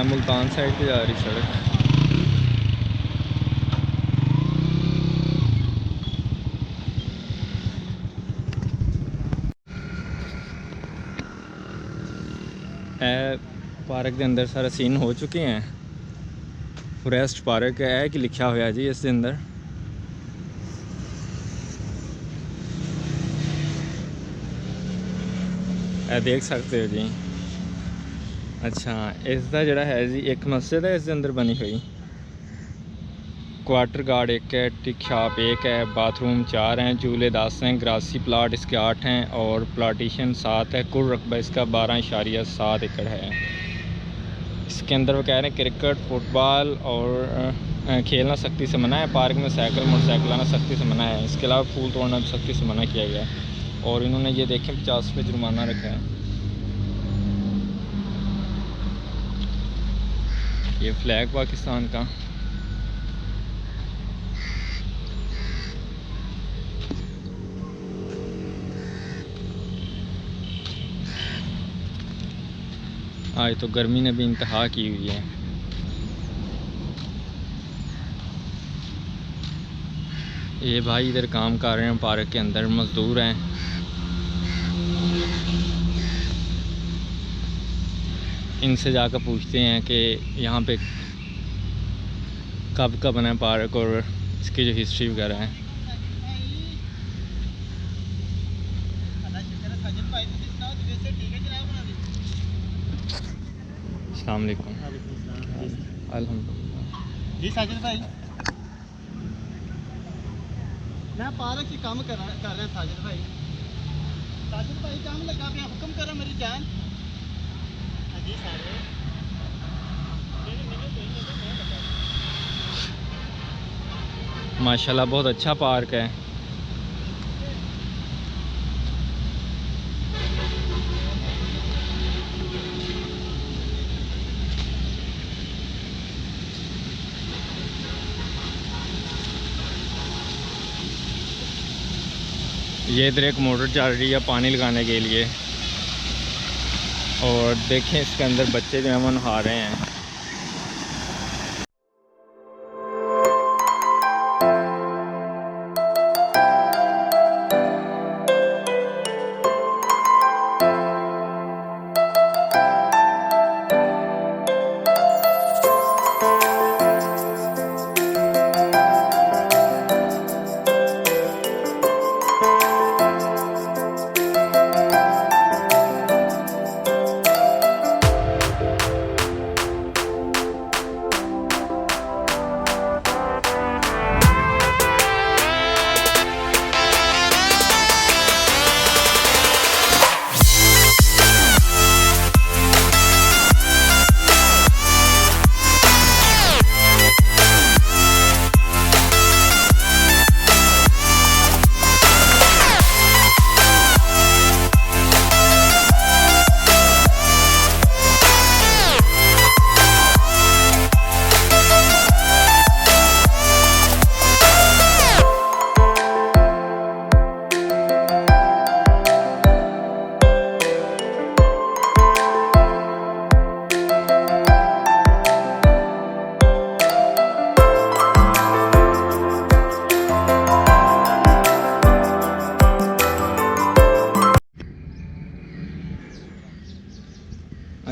Multan side पे जा रही सड़क। पार्क के अंदर सारा सीन हो चुके हैं। फॉरेस्ट पार्क है कि लिखा हुआ जी इसके अंदर। देख सकते हो जी। अच्छा, इसका जड़ा है जी एक मस्जिद है इसके अंदर बनी हुई। क्वार्टर गार्ड एक है, टिक शॉप एक है, बाथरूम 4 हैं, चूल्हे 10 हैं, ग्रासी प्लाट इसके 8 हैं और प्लाटिशन 7 है। कुल रकबा इसका 12.7 एकड़ है। इसके अंदर वो कह रहे हैं क्रिकेट फुटबॉल और खेलना सख्ती से मना है। पार्क में साइकिल मोटरसाइकिल आना सख्ती से मना है। इसके अलावा फूल तोड़ना भी सख्ती से मना किया गया है। और इन्होंने ये देखें 50 रुपये जुर्माना रखा है। ये फ्लैग पाकिस्तान का। आज तो गर्मी ने भी इंतहा की हुई है। ये भाई इधर काम कर रहे हैं पार्क के अंदर, मज़दूर हैं। इनसे जाकर पूछते हैं कि यहाँ पे कब का बना है पार्क और इसकी जो हिस्ट्री वगैरह है। अस्सलाम वालेकुम। अल्हम्दुलिल्लाह जी साजिद भाई, मैं पार्क से काम कर रहे हैं। साजिद भाई काम लगा पे हुक्म करो मेरी जान। जी सारे माशाल्लाह बहुत अच्छा पार्क है। ये इधर एक मोटर चल रही है पानी लगाने के लिए। और देखें इसके अंदर बच्चे जो हैं वो नहा रहे हैं।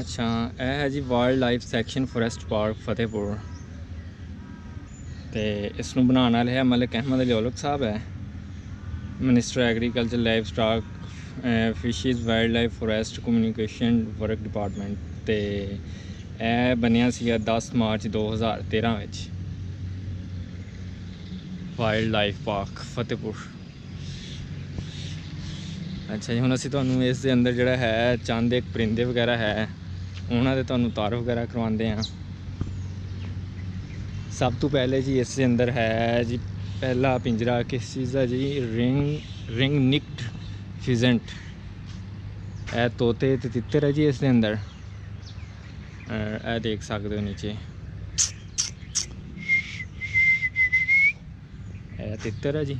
अच्छा, यह है जी wild life section forest park Fatehpur. तो इसनों बनाने वाले है मलिक अहमद अली औलख साहब है, minister agriculture livestock fisheries wild life forest communication work department. तो यह बनिया सी 10 मार्च 2013 में। Wild life park Fatehpur. अच्छा जी, हुण असीं तुहानूं इस दे अंदर जिहड़ा है चंद एक परिंदे वगैरह है उन्हां दे तुहानूं तारुफ वगैरह करवाते हैं। सब तो पहले जी इस दे अंदर है जी पहला पिंजरा किस चीज़ का जी, रिंग निक्ड फिजेंट। ए तोते ते तितर है जी इस दे अंदर। ए देख सकते हो नीचे ए तितर है जी।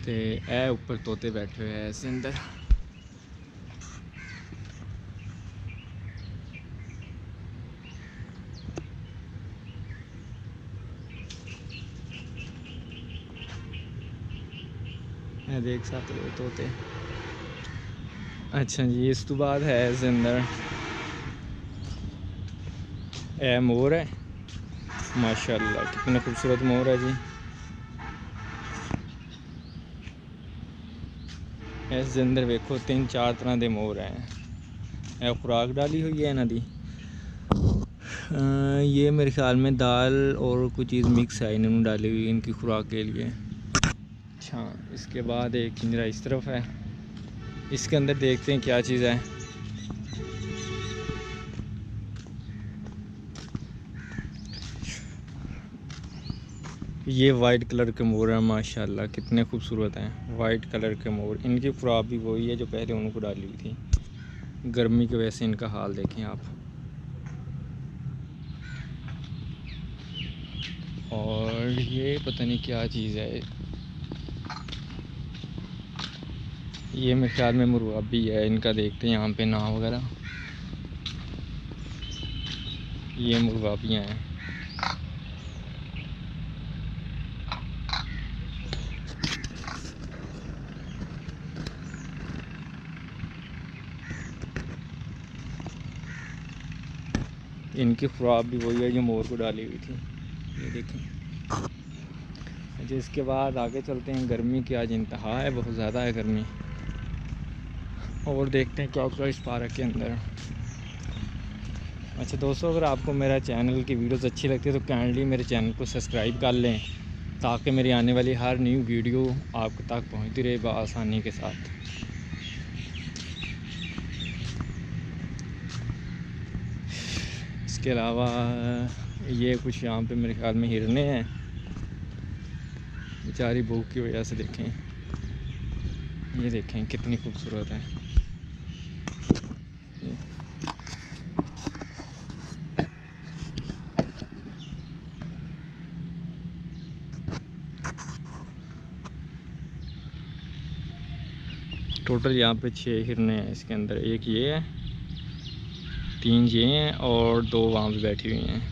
तो यह ऊपर तोते बैठे हुए हैं इस अंदर। ये देख सकते हो तोते। अच्छा जी, इस तो बाद है इस अंदर ए मोर है, माशाल्लाह कितने खूबसूरत मोर है जी। इस अंदर वेखो 3-4 तरह के मोर हैं। यह खुराक डाली हुई है इन्हों की। ये मेरे ख्याल में दाल और कुछ चीज़ मिक्स है इन्होंने डाली हुई इनकी खुराक के लिए। अच्छा, इसके बाद एक पिंजरा इस तरफ है, इसके अंदर देखते हैं क्या चीज़ है। ये वाइट कलर के मोर हैं, माशाल्लाह कितने खूबसूरत हैं वाइट कलर के मोर। इनकी खुराक भी वही है जो पहले उनको डाली हुई थी। गर्मी की वजह से इनका हाल देखें आप। और ये पता नहीं क्या चीज़ है, ये मेरे ख्याल में मुर्गाबी है। इनका देखते हैं यहाँ पे नाम वगैरह। ये मुर्गाबियाँ हैं। इनकी खुराक भी वही है जो मोर को डाली हुई थी, ये देखें। अच्छा, इसके बाद आगे चलते हैं। गर्मी की आज इंतहा है, बहुत ज़्यादा है गर्मी। और देखते हैं क्या क्या इस पार्क के अंदर। अच्छा दोस्तों, अगर आपको मेरा चैनल की वीडियोस अच्छी लगती है तो काइंडली मेरे चैनल को सब्सक्राइब कर लें, ताकि मेरी आने वाली हर न्यू वीडियो आप तक पहुंचती रहे बआसानी के साथ। इसके अलावा ये कुछ यहाँ पे मेरे ख्याल में हिरने हैं, बेचारी भूख की वजह से देखें, ये देखें कितनी खूबसूरत है। टोटल यहाँ पे 6 हिरने हैं इसके अंदर। एक ये है, 3 ये हैं और 2 वहाँ पे बैठी हुई हैं।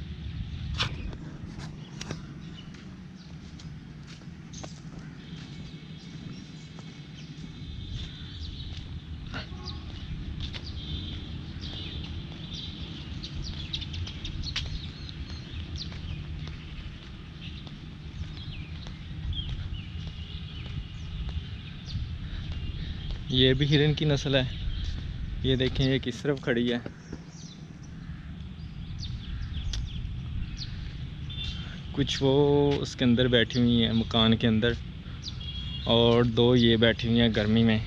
ये भी हिरन की नस्ल है। ये देखें ये किस तरफ खड़ी है। कुछ वो उसके अंदर बैठी हुई हैं मकान के अंदर, और 2 ये बैठी हुई हैं गर्मी में,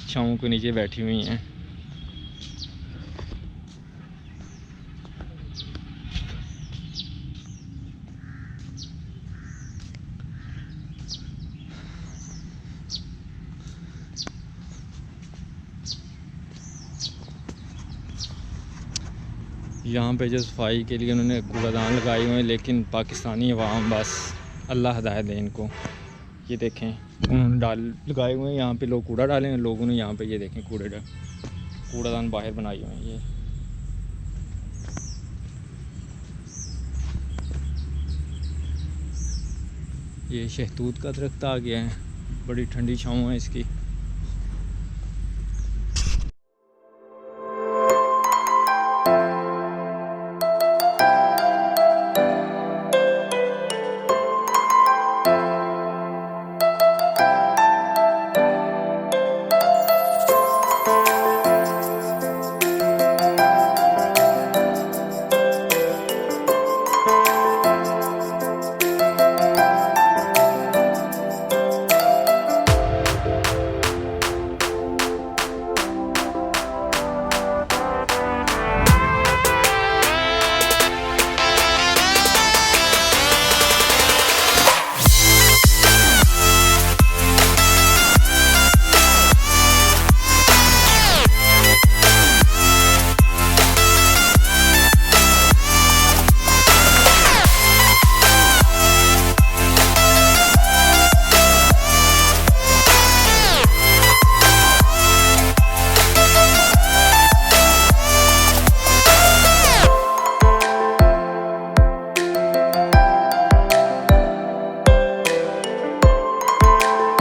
छाँव के नीचे बैठी हुई हैं। यहाँ पे जो सफाई के लिए उन्होंने कूड़ादान लगाए हुए हैं, लेकिन पाकिस्तानी अवाम बस अल्लाह हदायत दे इनको। ये देखें उन्होंने लगाए हुए हैं यहाँ पे, लोग कूड़ा डालें, लोगों ने यहाँ पे ये देखें कूड़ादान बाहर बनाए हुए हैं। ये शहतूत का दरख्त आ गया है, बड़ी ठंडी छाँव है इसकी।